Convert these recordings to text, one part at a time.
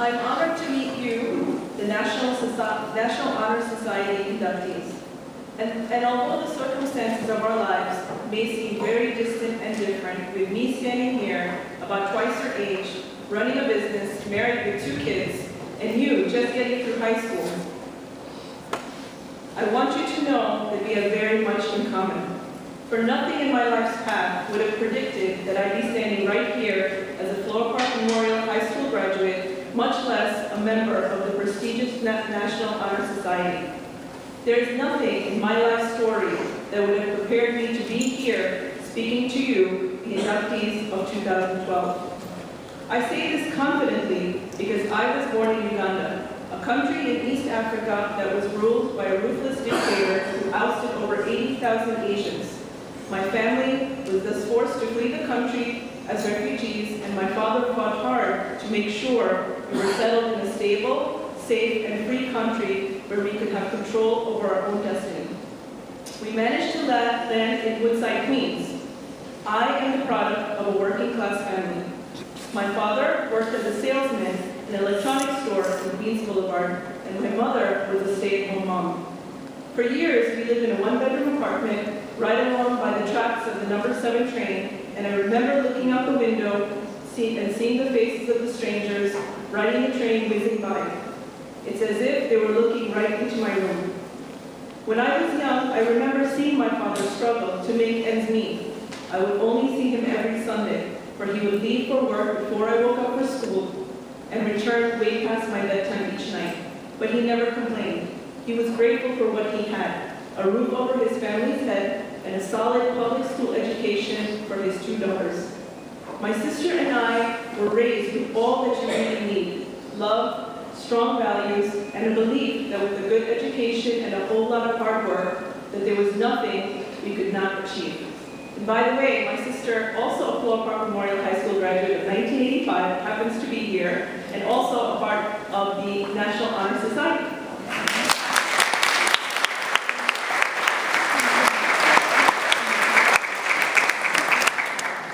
I'm honored to meet you, the National Honor Society inductees. And although the circumstances of our lives may seem very distant and different, with me standing here, about twice your age, running a business, married with 2 kids, and you just getting through high school, I want you to know that we have very much in common. For nothing in my life's path would have predicted that I'd be standing right here as a Floral Memorial High School graduate, much less a member of the prestigious National Honor Society. There is nothing in my life story that would have prepared me to be here speaking to you, the inductees of 2012. I say this confidently because I was born in Uganda, a country in East Africa that was ruled by a ruthless dictator who ousted over 80,000 Asians. My family was thus forced to flee the country as refugees, and my father fought hard to make sure we were settled in a stable, safe, and free country where we could have control over our own destiny. We managed to land in Woodside, Queens. I am the product of a working-class family. My father worked as a salesman in an electronics store in Queens Boulevard, and my mother was a stay-at-home mom. For years, we lived in a 1-bedroom apartment right along by the tracks of the number 7 train, and I remember looking out the window and seeing the faces of the strangers riding the train whizzing by. It's as if they were looking right into my room. When I was young, I remember seeing my father struggle to make ends meet. I would only see him every Sunday, for he would leave for work before I woke up for school and return way past my bedtime each night. But he never complained. He was grateful for what he had, a roof over his family's head and a solid public school education for his 2 daughters. My sister and I were raised with all that you really need: love, strong values, and a belief that with a good education and a whole lot of hard work, that there was nothing we could not achieve. And by the way, my sister, also a Floral Park Memorial High School graduate of 1985, happens to be here, and also a part of the National Honor Society.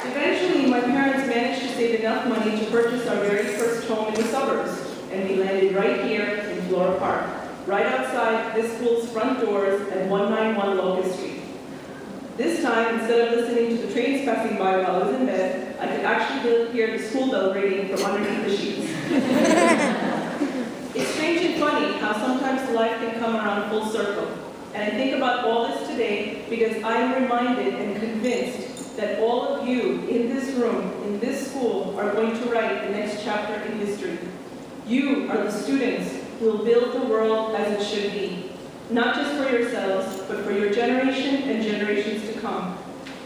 Eventually, my parents managed to save enough money to purchase our very first home in the suburbs, and we landed right here in Floral Park, right outside this school's front doors at 191 Locust Street. This time, instead of listening to the trains passing by while I was in bed, I could actually hear the school bell ringing from underneath the sheets. It's strange and funny how sometimes life can come around full circle. And I think about all this today because I am reminded and convinced that all of you in this room, in this school, are going to write the next chapter in history. You are the students who will build the world as it should be, not just for yourselves, but for your generation and generations to come.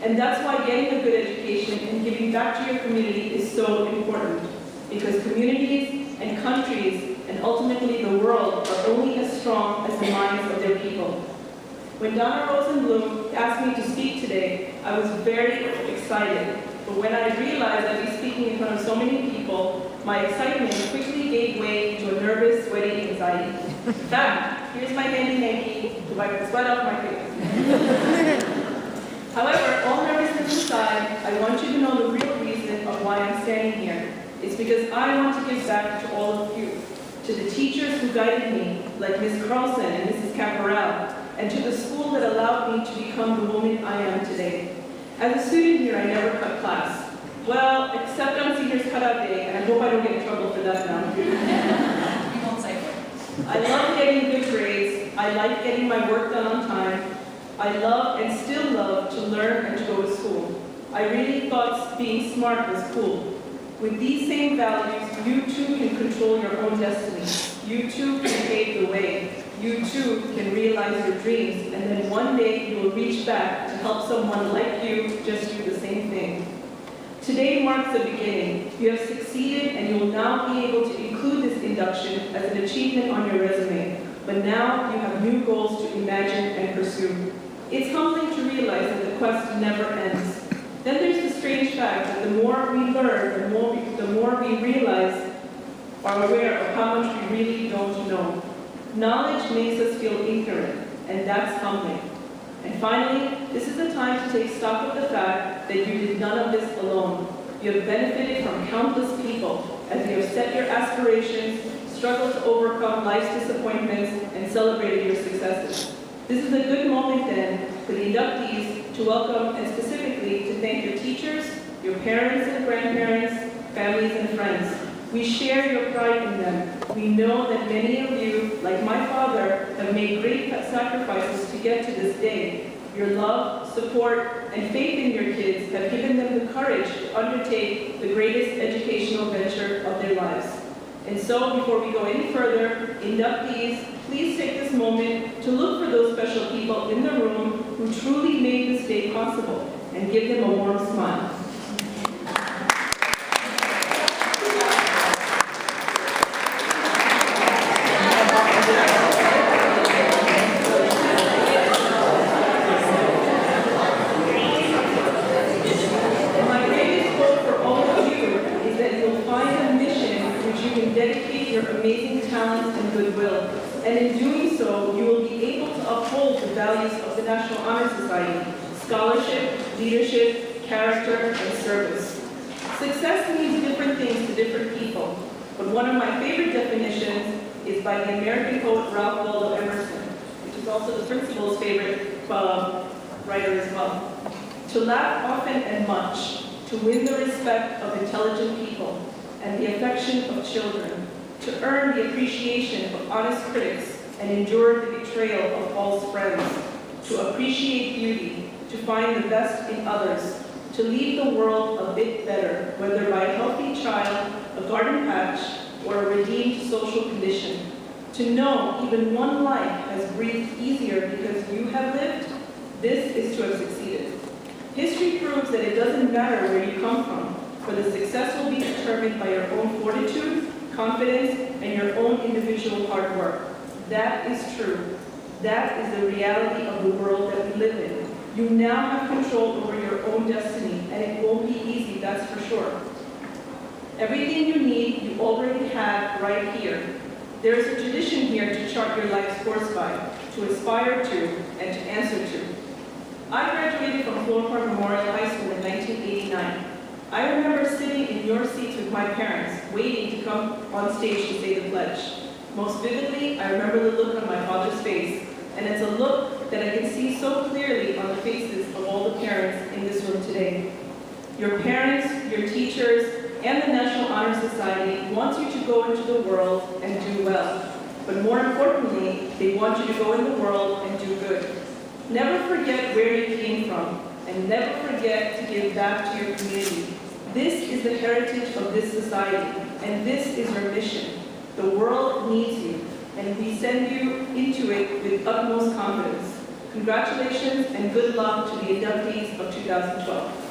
And that's why getting a good education and giving back to your community is so important, because communities and countries and ultimately the world are only as strong as the minds of their people. When Donna Rosenblum asked me to speak today, I was very excited. But when I realized I'd be speaking in front of so many people, my excitement quickly gave way to a nervous, sweaty anxiety. In fact, here's my handy Nike to wipe the sweat off my face. However, all nervousness aside, I want you to know the real reason of why I'm standing here. It's because I want to give back to all of you, to the teachers who guided me, like Ms. Carlson and Mrs. Caporal, and to the school that allowed me to become the woman I am today. As a student here, I never cut class. Well, except on seniors cutout day, and I hope I don't get in trouble for that now. We won't say it. I love getting good grades. I like getting my work done on time. I love and still love to learn and to go to school. I really thought being smart was cool. With these same values, you too can control your own destiny. You too can pave the way. You too can realize your dreams, and then one day you will reach back to help someone like you just do the same thing. Today marks the beginning. You have succeeded, and you will now be able to include this induction as an achievement on your resume. But now you have new goals to imagine and pursue. It's humbling to realize that the quest never ends. Then there's the strange fact that the more we learn, the more we realize, are aware of how much we really don't know. Knowledge makes us feel ignorant, and that's humbling. And finally, this is the time to take stock of the fact that you did none of this alone. You have benefited from countless people, as you have set your aspirations, struggled to overcome life's disappointments, and celebrated your successes. This is a good moment then for the inductees to welcome and specifically to thank your teachers, your parents and grandparents, families and friends. We share your pride in them. We know that many of you, like my father, have made great sacrifices to get to this day. Your love, support, and faith in your kids have given them the courage to undertake the greatest educational venture of their lives. And so, before we go any further, inductees, please take this moment to look for those special people in the room who truly made this day possible and give them a warm smile. Dedicate your amazing talents and goodwill, and in doing so, you will be able to uphold the values of the National Honor Society: scholarship, leadership, character, and service. Success means different things to different people, but one of my favorite definitions is by the American poet Ralph Waldo Emerson, which is also the principal's favorite writer as well. To laugh often and much, to win the respect of intelligent people, and the affection of children, to earn the appreciation of honest critics and endure the betrayal of false friends, to appreciate beauty, to find the best in others, to leave the world a bit better, whether by a healthy child, a garden patch, or a redeemed social condition. To know even one life has breathed easier because you have lived, this is to have succeeded. History proves that it doesn't matter where you come from, for the success will be determined by your own fortitude, confidence, and your own individual hard work. That is true. That is the reality of the world that we live in. You now have control over your own destiny, and it won't be easy, that's for sure. Everything you need, you already have right here. There is a tradition here to chart your life's course by, to aspire to, and to answer to. I graduated from Floral Memorial High School in 1989. I remember sitting in your seats with my parents, waiting to come on stage to say the pledge. Most vividly, I remember the look on my father's face, and it's a look that I can see so clearly on the faces of all the parents in this room today. Your parents, your teachers, and the National Honor Society want you to go into the world and do well. But more importantly, they want you to go in the world and do good. Never forget where you came from, and never forget to give back to your community. This is the heritage of this society, and this is your mission. The world needs you, and we send you into it with utmost confidence. Congratulations and good luck to the inductees of 2012.